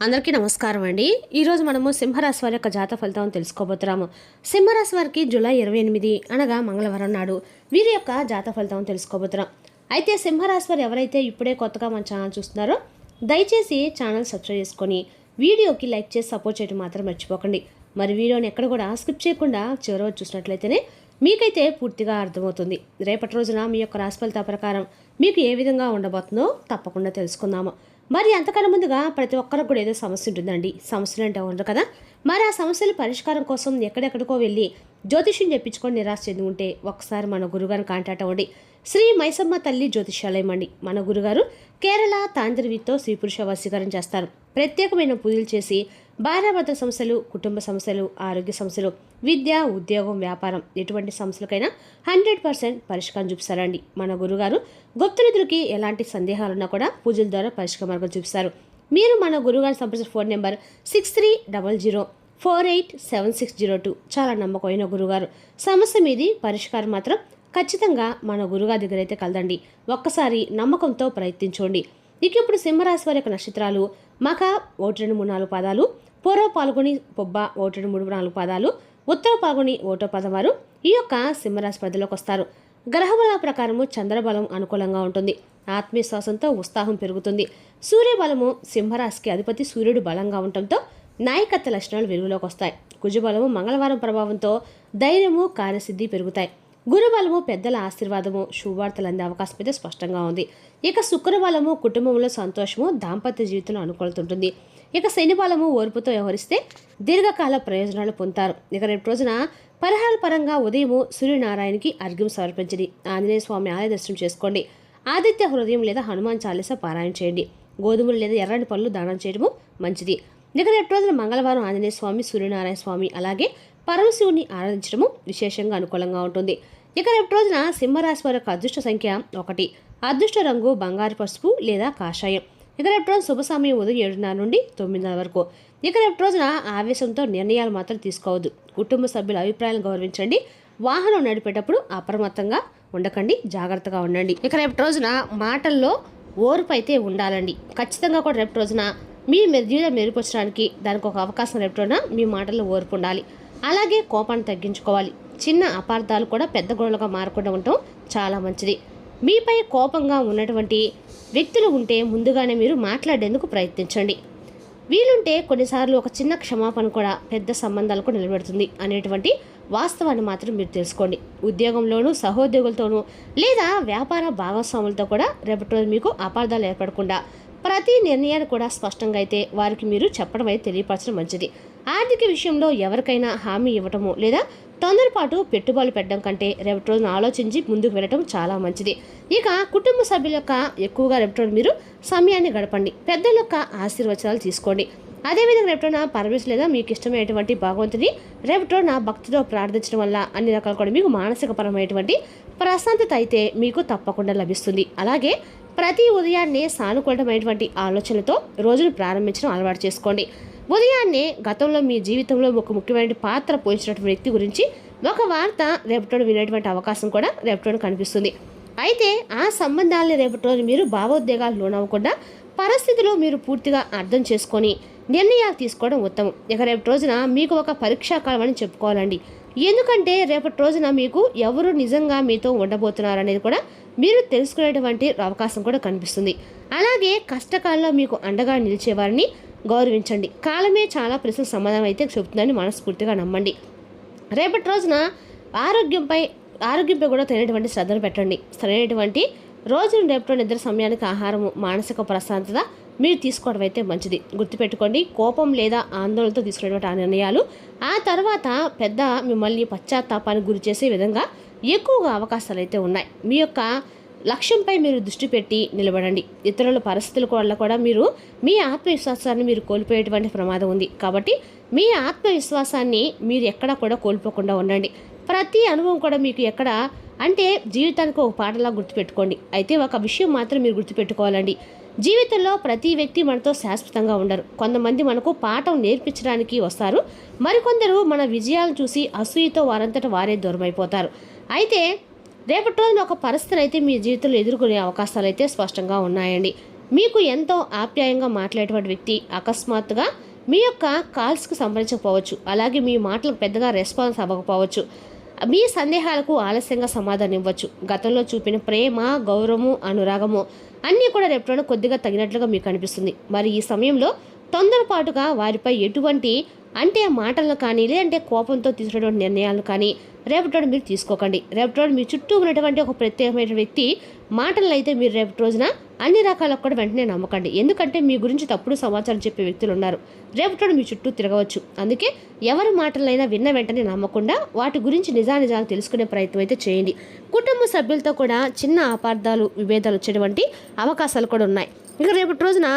అందరికీ నమస్కారం అండి. ఈరోజు మనము సింహరాశి వారి యొక్క జాతక ఫలితం తెలుసుకోబోతున్నాము. సింహరాశి వారికి జూలై 28 అనగా మంగళవారం నాడు వీరి యొక్క జాతక ఫలితం తెలుసుకోబోతున్నాం. అయితే సింహరాశి వారు ఎవరైతే ఇప్పుడే కొత్తగా మన ఛానల్ చూస్తున్నారో దయచేసి ఛానల్ సబ్స్క్రైబ్ చేసుకొని వీడియోకి లైక్ చేసి సపోర్ట్ చేయడం మాత్రం మర్చిపోకండి. మరి వీడియోని ఎక్కడ కూడా స్కిప్ చేయకుండా చివరి వరకు చూసినట్లయితేనే మీకైతే పూర్తిగా అర్థమవుతుంది. రేపటి రోజున మీ యొక్క రాశి ఫలిత ప్రకారం మీకు ఏ విధంగా ఉండబోతుందో తప్పకుండా తెలుసుకుందాము. మరి అంతకన్నా ముందుగా ప్రతి ఒక్కరికి కూడా ఏదో సమస్య ఉంటుందండి. సమస్యలు అంటే ఉండరు కదా. మరి ఆ సమస్యల పరిష్కారం కోసం ఎక్కడెక్కడికో వెళ్ళి జ్యోతిష్యం చెప్పించుకొని నిరాశ చెంది ఉంటే ఒకసారి మన గురుగారిని కాంటాక్ట్ అవ్వండి. శ్రీ మైసమ్మ తల్లి జ్యోతిష్యాలయం అండి. మన గురుగారు కేరళ తాంత్రికతో స్త్రీ పురుష వశీకరణ చేస్తారు. ప్రత్యేకమైన పూజలు చేసి భార్యాభర్తల సమస్యలు, కుటుంబ సమస్యలు, ఆరోగ్య సమస్యలు, విద్య, ఉద్యోగం, వ్యాపారం ఎటువంటి సమస్యలకైనా 100% పరిష్కారం చూపిస్తారండి. మన గురుగారు గుప్తనిధులకి ఎలాంటి సందేహాలున్నా కూడా పూజల ద్వారా పరిష్కార మార్గం చూపిస్తారు. మీరు మన గురుగారిని సంప్రదించిన ఫోన్ నెంబర్ 6300487602. చాలా నమ్మకమైన గురుగారు. సమస్య మీది పరిష్కారం మాత్రం ఖచ్చితంగా మన గురుగారి దగ్గర అయితే కలదండి. ఒక్కసారి నమ్మకంతో ప్రయత్నించండి. ఇక ఇప్పుడు సింహరాశి వారి యొక్క నక్షత్రాలు మఖ 1, 2, 3, 4 పాదాలు, పూర్వ పాల్గొని పొబ్బ 1, 2, 3, 4 పాదాలు, ఉత్తర పాల్గొని 1వ పదం వారు ఈ యొక్క సింహరాశి పరిధిలోకి వస్తారు. గ్రహబల ప్రకారము చంద్రబలం అనుకూలంగా ఉంటుంది. ఆత్మవిశ్వాసంతో ఉత్సాహం పెరుగుతుంది. సూర్యబలము సింహరాశికి అధిపతి సూర్యుడు బలంగా ఉండటంతో నాయకత్వ లక్షణాలు వెలుగులోకి వస్తాయి. కుజబలము మంగళవారం ప్రభావంతో ధైర్యము, కార్యసిద్ధి పెరుగుతాయి. గురుబలము పెద్దల ఆశీర్వాదము, శుభవార్తలు అందే అవకాశం అయితే స్పష్టంగా ఉంది. ఇక శుక్రబలము కుటుంబంలో సంతోషము, దాంపత్య జీవితంలో అనుకూలతుంటుంది. ఇక శని బలము ఓర్పుతో వ్యవహరిస్తే దీర్ఘకాల ప్రయోజనాలు పొందుతారు. ఇక రేపు రోజున పరిహార పరంగా ఉదయము సూర్యనారాయణకి అర్ఘ్యం సమర్పించండి. ఆంజనేయ స్వామి ఆలయ దర్శనం చేసుకోండి. ఆదిత్య హృదయం లేదా హనుమాన్ చాలీస పారాయణ చేయండి. గోధుమలు లేదా ఎర్రని పళ్ళు దానం చేయడము మంచిది. ఇక రేపు రోజున మంగళవారం ఆంజనేయ స్వామి, సూర్యనారాయణ స్వామి అలాగే పరమశివుని ఆరాధించడము విశేషంగా అనుకూలంగా ఉంటుంది. ఇక రేపు రోజున సింహరాశి వారి యొక్క అదృష్ట సంఖ్య 1, అదృష్ట రంగు బంగారు పసుపు లేదా కాషాయం. ఇక రేపు రోజు శుభ సమయం ఉదయం 7:30 నుండి 9:00 వరకు. ఇక రేపు రోజున ఆవేశంతో నిర్ణయాలు మాత్రం తీసుకోవద్దు. కుటుంబ సభ్యుల అభిప్రాయాలను గౌరవించండి. వాహనం నడిపేటప్పుడు అప్రమత్తంగా ఉండకండి, జాగ్రత్తగా ఉండండి. ఇక రేపు రోజున మాటల్లో ఓర్పు అయితే ఉండాలండి. ఖచ్చితంగా కూడా రేపు రోజున మీ జీవితం మెరుగుపరచడానికి దానికి ఒక అవకాశం రేపు రోజున మీ మాటల్లో ఓర్పు ఉండాలి. అలాగే కోపాన్ని తగ్గించుకోవాలి. చిన్న అపార్థాలు కూడా పెద్ద గొడవలుగా మారకుండా ఉండటం చాలా మంచిది. మీపై కోపంగా ఉన్నటువంటి వ్యక్తులు ఉంటే ముందుగానే మీరు మాట్లాడేందుకు ప్రయత్నించండి. వీలుంటే కొన్నిసార్లు ఒక చిన్న క్షమాపణ కూడా పెద్ద సంబంధాలకు నిలబెడుతుంది అనేటువంటి వాస్తవాన్ని మాత్రం మీరు తెలుసుకోండి. ఉద్యోగంలోనూ సహోద్యోగులతోనూ లేదా వ్యాపార భాగస్వాములతో కూడా రేపటి రోజు మీకు అపార్థాలు ఏర్పడకుండా ప్రతి నిర్ణయాలు కూడా స్పష్టంగా అయితే వారికి మీరు చెప్పడం అయితే తెలియపరచడం మంచిది. ఆర్థిక విషయంలో ఎవరికైనా హామీ ఇవ్వటము లేదా తొందరపాటు పెట్టుబడులు పెట్టడం కంటే రేపటి రోజున ఆలోచించి ముందుకు వెళ్ళటం చాలా మంచిది. ఇక కుటుంబ సభ్యుల యొక్క ఎక్కువగా రేపటి రోజు మీరు సమయాన్ని గడపండి. పెద్దల యొక్క ఆశీర్వచనాలు తీసుకోండి. అదేవిధంగా రేపటిన పరమేశ్వరు లేదా మీకు ఇష్టమైనటువంటి భగవంతుని రేపటి రోజున భక్తితో ప్రార్థించడం వల్ల అన్ని రకాలు కూడా మీకు మానసికపరమైనటువంటి ప్రశాంతత అయితే మీకు తప్పకుండా లభిస్తుంది. అలాగే ప్రతి ఉదయాన్నే సానుకూలమైనటువంటి ఆలోచనలతో రోజును ప్రారంభించడం అలవాటు చేసుకోండి. ఉదయాన్నే గతంలో మీ జీవితంలో ఒక ముఖ్యమైన పాత్ర పోషించినటువంటి వ్యక్తి గురించి ఒక వార్త రేపటి వినేటువంటి అవకాశం కూడా రేపటి కనిపిస్తుంది. అయితే ఆ సంబంధాలని రేపటి రోజు మీరు భావోద్వేగాలు లోనవ్వకుండా పరిస్థితులు మీరు పూర్తిగా అర్థం చేసుకొని నిర్ణయాలు తీసుకోవడం ఉత్తమం. ఇక రేపటి రోజున మీకు ఒక పరీక్షాకాలం అని చెప్పుకోవాలండి. ఎందుకంటే రేపటి రోజున మీకు ఎవరు నిజంగా మీతో ఉండబోతున్నారు అనేది కూడా మీరు తెలుసుకునేటువంటి అవకాశం కూడా కనిపిస్తుంది. అలాగే కష్టకాలంలో మీకు అండగా నిలిచేవారిని గౌరవించండి. కాలమే చాలా ప్రశ్నల సమాధానం అయితే చెబుతుందని మనస్ఫూర్తిగా నమ్మండి. రేపటి రోజున ఆరోగ్యంపై కూడా తగినటువంటి శ్రద్ధను పెట్టండి. సరైనటువంటి రోజును రేపటి నిద్ర సమయానికి ఆహారము, మానసిక ప్రశాంతత మీరు తీసుకోవడం అయితే మంచిది. గుర్తుపెట్టుకోండి, కోపం లేదా ఆందోళనతో తీసుకునేటువంటి ఆ నిర్ణయాలు ఆ తర్వాత పెద్ద మిమ్మల్ని పశ్చాత్తాపానికి గురి చేసే విధంగా ఎక్కువగా అవకాశాలు అయితే ఉన్నాయి. మీ యొక్క లక్ష్యంపై మీరు దృష్టి పెట్టి నిలబడండి. ఇతరుల పరిస్థితుల వల్ల కూడా మీరు మీ ఆత్మవిశ్వాసాన్ని మీరు కోల్పోయేటువంటి ప్రమాదం ఉంది. కాబట్టి మీ ఆత్మవిశ్వాసాన్ని మీరు ఎక్కడా కూడా కోల్పోకుండా ఉండండి. ప్రతి అనుభవం కూడా మీకు ఎక్కడ అంటే జీవితానికి ఒక పాఠలా గుర్తుపెట్టుకోండి. అయితే ఒక విషయం మాత్రం మీరు గుర్తుపెట్టుకోవాలండి. జీవితంలో ప్రతి వ్యక్తి మనతో శాశ్వతంగా ఉండరు. కొంతమంది మనకు పాఠం నేర్పించడానికి వస్తారు. మరికొందరు మన విజయాలను చూసి అసూయతో వారంతట వారే దూరమైపోతారు. అయితే రేపటి రోజున ఒక పరిస్థితిని అయితే మీ జీవితంలో ఎదుర్కొనే అవకాశాలు అయితే స్పష్టంగా ఉన్నాయండి. మీకు ఎంతో ఆప్యాయంగా మాట్లాడేటువంటి వ్యక్తి అకస్మాత్తుగా మీ యొక్క కాల్స్కి సంబంధించకపోవచ్చు. అలాగే మీ మాటలకు పెద్దగా రెస్పాన్స్ అవ్వకపోవచ్చు. మీ సందేహాలకు ఆలస్యంగా సమాధానం ఇవ్వచ్చు. గతంలో చూపిన ప్రేమ, గౌరవము, అనురాగము అన్నీ కూడా రేపటిలో కొద్దిగా తగినట్లుగా మీకు అనిపిస్తుంది. మరి ఈ సమయంలో తొందరపాటుగా వారిపై ఎటువంటి మాటలను కానీ లేదంటే కోపంతో తీసుకునేటువంటి నిర్ణయాలను కానీ రేపటి మీరు తీసుకోకండి. రేపటి మీ చుట్టూ ఉన్నటువంటి ఒక ప్రత్యేకమైన వ్యక్తి మాటలను అయితే మీరు రేపటి రోజున అన్ని రకాలకు కూడా వెంటనే నమ్మకండి. ఎందుకంటే మీ గురించి తప్పుడు సమాచారం చెప్పే వ్యక్తులు ఉన్నారు. రేపటి మీ చుట్టూ తిరగవచ్చు. అందుకే ఎవరి మాటలైనా విన్న వెంటనే నమ్మకుండా వాటి గురించి నిజాలు తెలుసుకునే ప్రయత్నం అయితే చేయండి. కుటుంబ సభ్యులతో కూడా చిన్న అపార్థాలు, విభేదాలు వచ్చేటువంటి అవకాశాలు కూడా ఉన్నాయి. ఇక రేపటి రోజున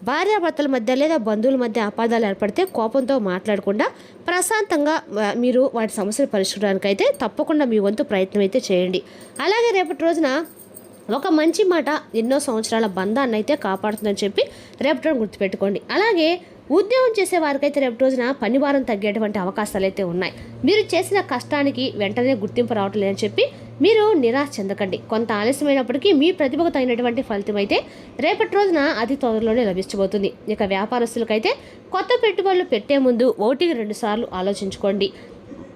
భార్యాభర్తల మధ్య లేదా బంధువుల మధ్య అపార్థాలు ఏర్పడితే కోపంతో మాట్లాడకుండా ప్రశాంతంగా మీరు వాటి సమస్యలు పరిష్కరించడానికి అయితే తప్పకుండా మీ వంతు ప్రయత్నం అయితే చేయండి. అలాగే రేపటి రోజున ఒక మంచి మాట ఎన్నో సంవత్సరాల బంధాన్ని అయితే కాపాడుతుందని చెప్పి రేపటి రోజున గుర్తుపెట్టుకోండి. అలాగే ఉద్యోగం చేసే వారికైతే రేపటి రోజున పని భారం తగ్గేటువంటి అవకాశాలు అయితే ఉన్నాయి. మీరు చేసిన కష్టానికి వెంటనే గుర్తింపు రావటం లేదని చెప్పి మీరు నిరాశ చెందకండి. కొంత ఆలస్యమైనప్పటికీ మీ ప్రతిభకు తగినటువంటి ఫలితం అయితే రేపటి రోజున అతి తొందరలోనే లభించబోతుంది. ఇక వ్యాపారస్తులకైతే కొత్త పెట్టుబడులు పెట్టే ముందు 1-2 సార్లు ఆలోచించుకోండి.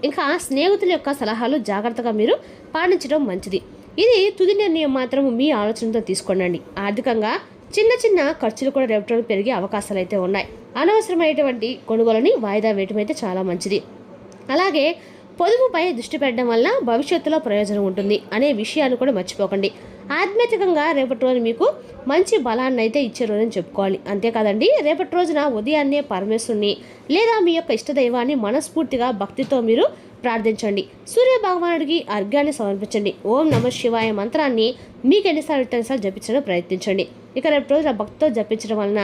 ఇంకా స్నేహితుల యొక్క సలహాలు జాగ్రత్తగా మీరు పాటించడం మంచిది. ఇది తుది నిర్ణయం మాత్రం మీ ఆలోచనతో తీసుకోండి. ఆర్థికంగా చిన్న ఖర్చులు కూడా రేపటి రోజు పెరిగే అవకాశాలు అయితే ఉన్నాయి. అనవసరమైనటువంటి కొనుగోలని వాయిదా వేయటం అయితే చాలా మంచిది. అలాగే పొదుపుపై దృష్టి పెట్టడం వల్ల భవిష్యత్తులో ప్రయోజనం ఉంటుంది అనే విషయాన్ని కూడా మర్చిపోకండి. ఆధ్యాత్మికంగా రేపటి రోజు మీకు మంచి బలాన్ని అయితే ఇచ్చే రోజుని చెప్పుకోవాలి. అంతేకాదండి, రేపటి రోజున ఉదయాన్నే పరమేశ్వరుని లేదా మీ యొక్క ఇష్టదైవాన్ని మనస్ఫూర్తిగా భక్తితో మీరు ప్రార్థించండి. సూర్య భగవానుడికి అర్ఘ్యాన్ని సమర్పించండి. ఓం నమః శివాయ మంత్రాన్ని మీకు ఎన్నిసార్లు జపించడం ప్రయత్నించండి. ఇక రేపటి రోజున భక్తితో జపించడం వలన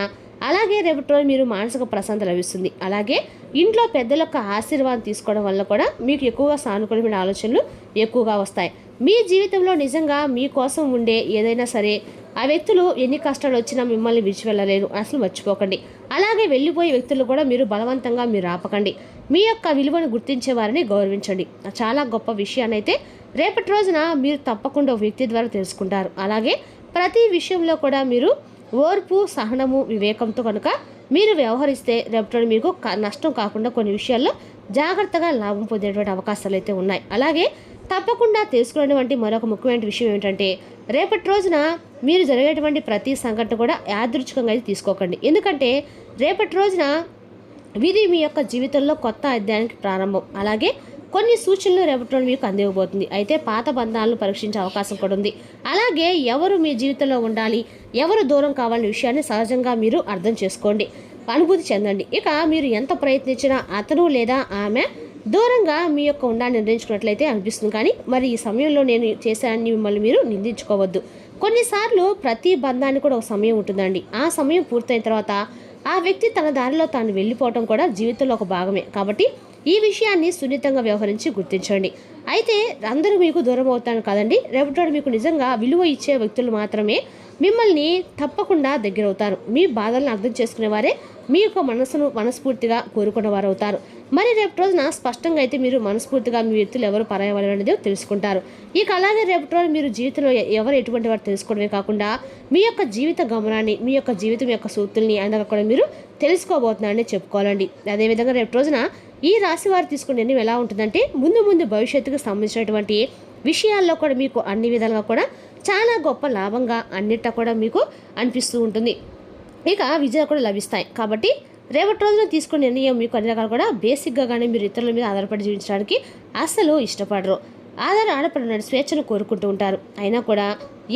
అలాగే రేపటి రోజు మీరు మానసిక ప్రశాంతత లభిస్తుంది. అలాగే ఇంట్లో పెద్దల యొక్క ఆశీర్వాదం తీసుకోవడం వల్ల కూడా మీకు ఎక్కువగా సానుకూలమైన ఆలోచనలు ఎక్కువగా వస్తాయి. మీ జీవితంలో నిజంగా మీకోసం ఉండే ఏదైనా సరే ఆ వ్యక్తులు ఎన్ని కష్టాలు వచ్చినా మిమ్మల్ని విడిచి వెళ్ళలేరు, అసలు మర్చిపోకండి. అలాగే వెళ్ళిపోయే వ్యక్తులు కూడా మీరు బలవంతంగా మీరు ఆపకండి. మీ యొక్క విలువను గుర్తించే వారిని గౌరవించండి. చాలా గొప్ప విషయాన్ని అయితే రేపటి రోజున మీరు తప్పకుండా ఒక వ్యక్తి ద్వారా తెలుసుకుంటారు. అలాగే ప్రతి విషయంలో కూడా మీరు ఓర్పు, సహనము, వివేకంతో కనుక మీరు వ్యవహరిస్తే రేపటి మీకు నష్టం కాకుండా కొన్ని విషయాల్లో జాగ్రత్తగా లాభం పొందేటువంటి అవకాశాలు అయితే ఉన్నాయి. అలాగే తప్పకుండా తెలుసుకునేటువంటి మరొక ముఖ్యమైన విషయం ఏమిటంటే రేపటి రోజున మీరు జరిగేటువంటి ప్రతి సంఘటన కూడా యాదృచ్ఛికంగా అయితే తీసుకోకండి. ఎందుకంటే రేపటి రోజున ఇది మీ యొక్క జీవితంలో కొత్త అధ్యాయానికి ప్రారంభం. అలాగే కొన్ని సూచనలు రేపటి రోజు మీకు అందివ్వబోతుంది. అయితే పాత బంధాలను పరీక్షించే అవకాశం కూడా ఉంది. అలాగే ఎవరు మీ జీవితంలో ఉండాలి, ఎవరు దూరం కావాలనే విషయాన్ని సహజంగా మీరు అర్థం చేసుకోండి, అనుభూతి చెందండి. ఇక మీరు ఎంత ప్రయత్నించినా అతను లేదా ఆమె దూరంగా మీ యొక్క ఉండాలని నిర్ణయించుకున్నట్లయితే అనిపిస్తుంది. కానీ మరి ఈ సమయంలో నేను చేశానని మిమ్మల్ని మీరు నిందించుకోవద్దు. కొన్నిసార్లు ప్రతి బంధానికి కూడా ఒక సమయం ఉంటుందండి. ఆ సమయం పూర్తయిన తర్వాత ఆ వ్యక్తి తన దారిలో తాను వెళ్ళిపోవటం కూడా జీవితంలో ఒక భాగమే. కాబట్టి ఈ విషయాన్ని సున్నితంగా వ్యవహరించి గుర్తించండి. అయితే అందరూ మీకు దూరం అవుతాను కదండి, రేపటి మీకు నిజంగా విలువ ఇచ్చే వ్యక్తులు మాత్రమే మిమ్మల్ని తప్పకుండా దగ్గరవుతారు. మీ బాధలను అర్థం చేసుకునేవారే మీ యొక్క మనస్ఫూర్తిగా కోరుకున్నవారు అవుతారు. మరి రేపటి రోజున స్పష్టంగా అయితే మీరు మనస్ఫూర్తిగా మీ వ్యక్తులు ఎవరు పరాయవాళ్ళు అనేది తెలుసుకుంటారు. ఇక అలాగే రేపటి రోజు మీరు జీవితంలో ఎవరు ఎటువంటి వారు తెలుసుకోవడమే కాకుండా మీ యొక్క జీవిత గమనాన్ని, మీ యొక్క జీవితం యొక్క సూక్తుల్ని అందరూ కూడా మీరు తెలుసుకోబోతున్నారని చెప్పుకోవాలండి. అదేవిధంగా రేపటి రోజున ఈ రాశి వారు తీసుకునే నిర్ణయం ఎలా ఉంటుందంటే ముందు భవిష్యత్తుకు సంబంధించినటువంటి విషయాల్లో కూడా మీకు అన్ని విధాలుగా కూడా చాలా గొప్ప లాభంగా అన్నిటా కూడా మీకు అనిపిస్తూ ఉంటుంది. ఇక విజయాలు కూడా లభిస్తాయి. కాబట్టి రేపటి రోజున తీసుకునే నిర్ణయం మీకు అన్ని రకాలు కూడా బేసిక్గా కానీ మీరు ఇతరుల మీద ఆధారపడి జీవించడానికి అస్సలు ఇష్టపడరు. ఆధారపడిన స్వేచ్ఛను కోరుకుంటూ ఉంటారు. అయినా కూడా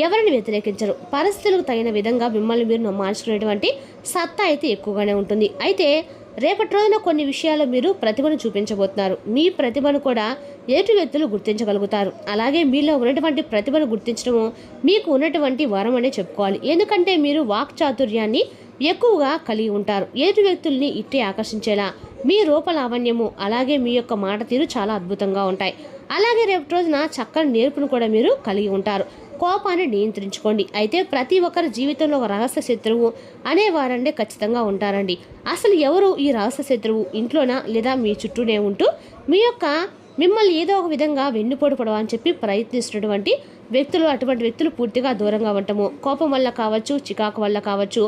ఎవరిని వ్యతిరేకించరు. పరిస్థితులకు తగిన విధంగా మిమ్మల్ని మీరు మార్చుకునేటువంటి సత్తా అయితే ఎక్కువగానే ఉంటుంది. అయితే రేపటి రోజున కొన్ని విషయాల్లో మీరు ప్రతిభను చూపించబోతున్నారు. మీ ప్రతిభను కూడా ఎదుటి వ్యక్తులు గుర్తించగలుగుతారు. అలాగే మీలో ఉన్నటువంటి ప్రతిభను గుర్తించడము మీకు ఉన్నటువంటి వరం అనే చెప్పుకోవాలి. ఎందుకంటే మీరు వాక్చాతుర్యాన్ని ఎక్కువగా కలిగి ఉంటారు. ఎదుటి వ్యక్తుల్ని ఇట్టే ఆకర్షించేలా మీ రూపలావణ్యము అలాగే మీ యొక్క మాట తీరు చాలా అద్భుతంగా ఉంటాయి. అలాగే రేపటి రోజున చక్కని నేర్పును కూడా మీరు కలిగి ఉంటారు. కోపాన్ని నియంత్రించుకోండి. అయితే ప్రతి ఒక్కరి జీవితంలో ఒక రహస్య శత్రువు అనేవారంటే ఖచ్చితంగా ఉంటారండి. అసలు ఎవరు ఈ రహస్య శత్రువు? ఇంట్లోనా లేదా మీ చుట్టూనే ఉంటూ మిమ్మల్ని ఏదో ఒక విధంగా వెన్నుపోటు పడవని చెప్పి ప్రయత్నిస్తున్నటువంటి అటువంటి వ్యక్తులు పూర్తిగా దూరంగా ఉండటము, కోపం వల్ల కావచ్చు, చికాకు వల్ల కావచ్చు,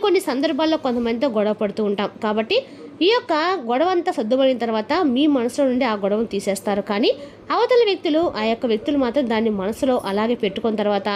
కొన్ని సందర్భాల్లో కొంతమందితో గొడవ పడుతూ ఉంటాం. కాబట్టి ఈ యొక్క గొడవ అంతా సర్దుమడిన తర్వాత మీ మనసులో నుండి ఆ గొడవను తీసేస్తారు. కానీ అవతల వ్యక్తులు వ్యక్తులు మాత్రం దాన్ని మనసులో అలాగే పెట్టుకున్న తర్వాత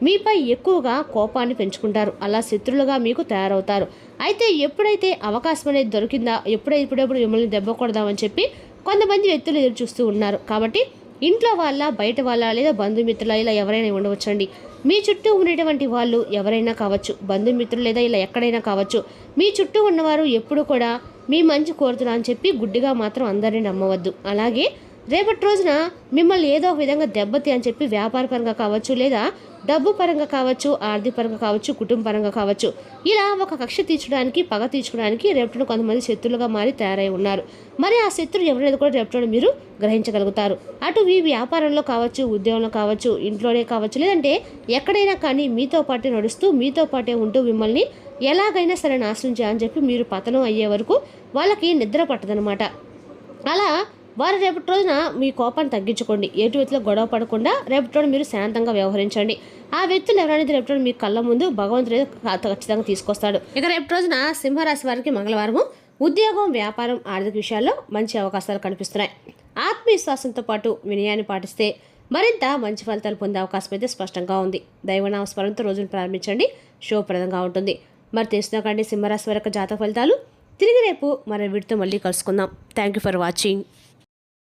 మీపై ఎక్కువగా కోపాన్ని పెంచుకుంటారు. అలా శత్రులుగా మీకు తయారవుతారు. అయితే ఎప్పుడైతే అవకాశం అనేది దొరికిందా, ఇప్పుడెప్పుడు మిమ్మల్ని దెబ్బకూడదామని చెప్పి కొంతమంది వ్యక్తులు ఎదురు చూస్తూ ఉన్నారు. కాబట్టి ఇంట్లో వాళ్ళ, బయట వాళ్ళ, లేదా బంధుమిత్రుల, ఇలా ఎవరైనా ఉండవచ్చండి. మీ చుట్టూ ఉండేటువంటి వాళ్ళు ఎవరైనా కావచ్చు, బంధుమిత్రులు లేదా ఇలా ఎక్కడైనా కావచ్చు. మీ చుట్టూ ఉన్నవారు ఎప్పుడు కూడా మీ మంచి కోరుతున్నా అని చెప్పి గుడ్డిగా మాత్రం అందరినీ నమ్మవద్దు. అలాగే రేపటి రోజున మిమ్మల్ని ఏదో ఒక విధంగా దెబ్బతి అని చెప్పి వ్యాపారపరంగా కావచ్చు, లేదా డబ్బు పరంగా కావచ్చు, ఆర్థిక పరంగా కావచ్చు, కుటుంబ పరంగా కావచ్చు, ఇలా ఒక కక్ష తీర్చడానికి, పగ తీర్చుకోవడానికి రేపటిలో కొంతమంది శత్రులుగా మారి తయారై ఉన్నారు. మరి ఆ శత్రులు ఎవరైనా కూడా రేపటిలో మీరు గ్రహించగలుగుతారు. అటు మీ వ్యాపారంలో కావచ్చు, ఉద్యోగంలో కావచ్చు, ఇంట్లోనే కావచ్చు, లేదంటే ఎక్కడైనా కానీ మీతో పాటే నడుస్తూ, మీతో పాటే ఉంటూ మిమ్మల్ని ఎలాగైనా సరే నాశనం చేయాలని చెప్పి మీరు పతనం అయ్యే వరకు వాళ్ళకి నిద్ర పట్టదనమాట. అలా వారు రేపటి రోజున మీ కోపాన్ని తగ్గించుకోండి. ఎటు వ్యక్తిలో గొడవ పడకుండా రేపటి రోజు మీరు శాంతంగా వ్యవహరించండి. ఆ వ్యక్తులు ఎవరైనా రేపటి రోజు మీ కళ్ళ ముందు భగవంతుడు ఖచ్చితంగా తీసుకొస్తాడు. ఇక రేపటి రోజున సింహరాశి వారికి మంగళవారము ఉద్యోగం, వ్యాపారం, ఆర్థిక విషయాల్లో మంచి అవకాశాలు కనిపిస్తున్నాయి. ఆత్మవిశ్వాసంతో పాటు వినయాన్ని పాటిస్తే మరింత మంచి ఫలితాలు పొందే అవకాశం అయితే స్పష్టంగా ఉంది. దైవనామస్మరణతో రోజును ప్రారంభించండి, శుభప్రదంగా ఉంటుంది. మరి తెలుసుకుంటే సింహరాశి వారి యొక్క జాతక ఫలితాలు తిరిగి రేపు మన వీడితో మళ్ళీ కలుసుకుందాం. Thank you for watching.